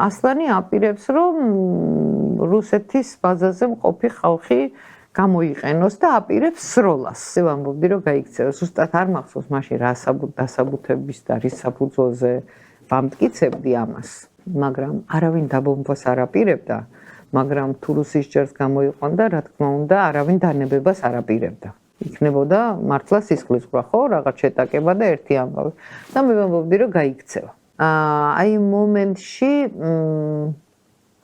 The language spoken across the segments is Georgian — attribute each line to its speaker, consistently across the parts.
Speaker 1: ასლანი აპირებს, რომ რუსეთის ბაზაზე მყოფი ხალხი გამოიყენოს და აპირებს სროლას. ისე ვამბობდი, რომ გაიქცევა. ზუსტად არ მახსოვს მაშინ რა დასაბუთების და რის საფუძველზე ვამტკიცებდი ამას. მაგრამ არავინ დაბომბვას არ აპირებდა, მაგრამ თუ რუსის ჯარს გამოიყვანდა, რა თქმა უნდა, არავინ დანებებას არ აპირებდა. იქნებოდა მართლა სისხლისღვრა, ხო, რაღაც შეტაკება და ერთი ამბავი. და მე ვამბობდი, რომ გაიქცევა. აი იმ მომენტში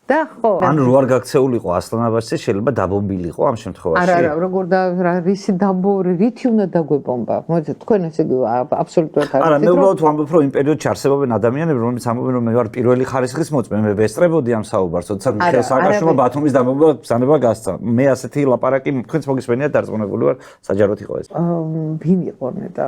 Speaker 1: და ხო.
Speaker 2: ანუ რო არ გაქცეულიყო ასლან აბასიძე შეიძლება დაბომბილიყო ამ შემთხვევაში?
Speaker 1: არა, როგორ და რისი დაბომბი, რითი უნდა დაგვებომბა? მოიძეთ, თქვენ ესე იგი აბსოლუტურად არ.
Speaker 2: არა, მე უბრალოდ ვამბობ, რომ იმ პერიოდში არსებობენ ადამიანები, რომლებიც ამბობენ, რომ მე ვარ პირველი ხარისხის მოწმე, მე ვესწრებოდი ამ საუბარს, როდესაც მიხეილ სააკაშვილმა ბათუმის დამოუკიდებლობა ბრძანება გასცა. მე ასეთი ლაპარაკი თქვენც მოგისმენიათ, დარწმუნებული ვარ, საჯაროდ იყო ეს.
Speaker 1: ვინ იყონე და?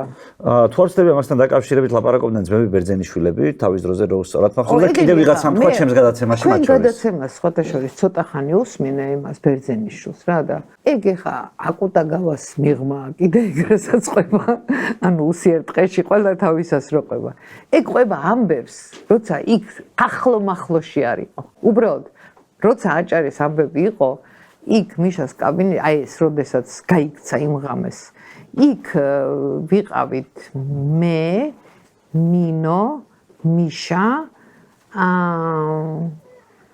Speaker 2: თუ არ ვცდები ამასთან დაკავშირებით ლაპარაკობდნენ ძმები ბერძენიშვილები, თავის დროზე რო სწორად მახსოვს და კიდევ ვიღაცამ თქვა ჩემს გადაცემაში მათ შორის.
Speaker 1: მას სხვათა შორის ცოტა ხანი უსმინე იმას ბერძენიშვილს რა და ეგ ეხა აკუტაგავას მიღმა კიდე ეგრესაც ყვება ანუ უსიერთყეში ყველა თავისას რო ყვება ეგ ყვება ამბებს როცა იქ ახლო-მახლოში არისო უბრალოდ როცა აჭარის ამბები იყო იქ მიშას კაბინეტი აი ეს როდესაც გაიქცა იმ ღამეს იქ ვიყავით მე ნინო მიშა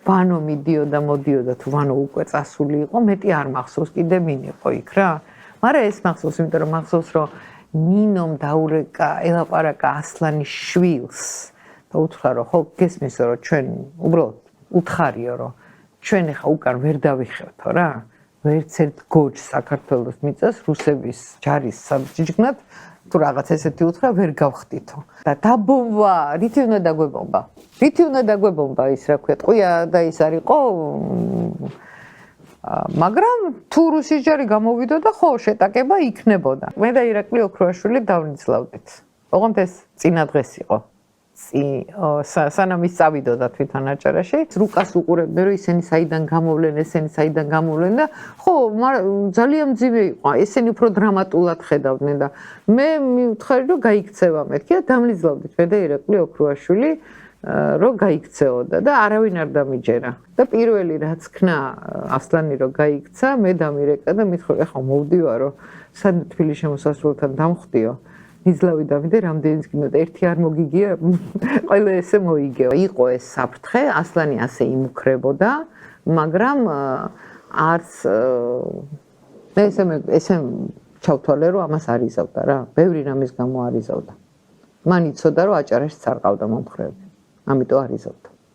Speaker 1: ვანო მიდიოდა მოდიოდა თუ ვანო უკვე წასული იყო მეტი არ მახსოვს კიდე ვინ იყო იქ რა მაგრამ ეს მახსოვს იმიტომ რომ მახსოვს რომ ნინომ დაურეკა ელაპარაკა ასლანის შვილს და უთხრა რომ ხო გესმისო რომ ჩვენ უბრალოდ უთხარიო რომ ჩვენ ახლა უკან ვერ დავიხევთო რა ვერც ერთ გოჯს საქართველოს მიწას რუსების ჯარის საბჭიჯგნად თუ რაღაც ესეთი უთხრა ვერ გავხდითო და დაბომბვა რითი უნდა დაგვებომბა რითი უნდა დაგვებომბა ის რა ქვია ტყვია და ის არისო მაგრამ თუ რუსის ჯარი გამოვიდოდა ხო შეტაკება იქნებოდა მე და ირაკლი ოქროაშვილი დავნიცლავდით ოღონდ ეს წინა დღეს იყო სანამ ის წავიდოდა თვითონ აჭარაში რუკას უყურებდნენ რომ ისინი საიდან გამოვლენ ესენი საიდან გამოვლენ და ხო ძალიან მძიმე იყო ესენი უფრო დრამატულად ხედავდნენ და მე მივთხარი რომ გაიქცევა მეთქი და დამლიზლავდით მე და ირაკლი ოქროაშვილი რომ გაიქცეოდა და არავინ არ დამიჯერა და პირველი რაც ქნა ასლანი რომ გაიქცა მე დამირეკა და მithori ახლა მოვდივარო სად თბილისში შემოსასრულთან დამხვდიო იზლავი დავიდე რამდენიც გინდა და ერთი არ მოგიგია ყველა ესე მოიგეო იყო ეს საფრთხე ასლანი ასე იმუქრებოდა მაგრამ არც ესე ჩავთვალე რომ ამას არ იზავდა რა ბევრი რამის გამო არ იზავდა მან იცოდა რომ აჭარაშიც არ ყავდა მომხრეები ამიტომ არ იზავდა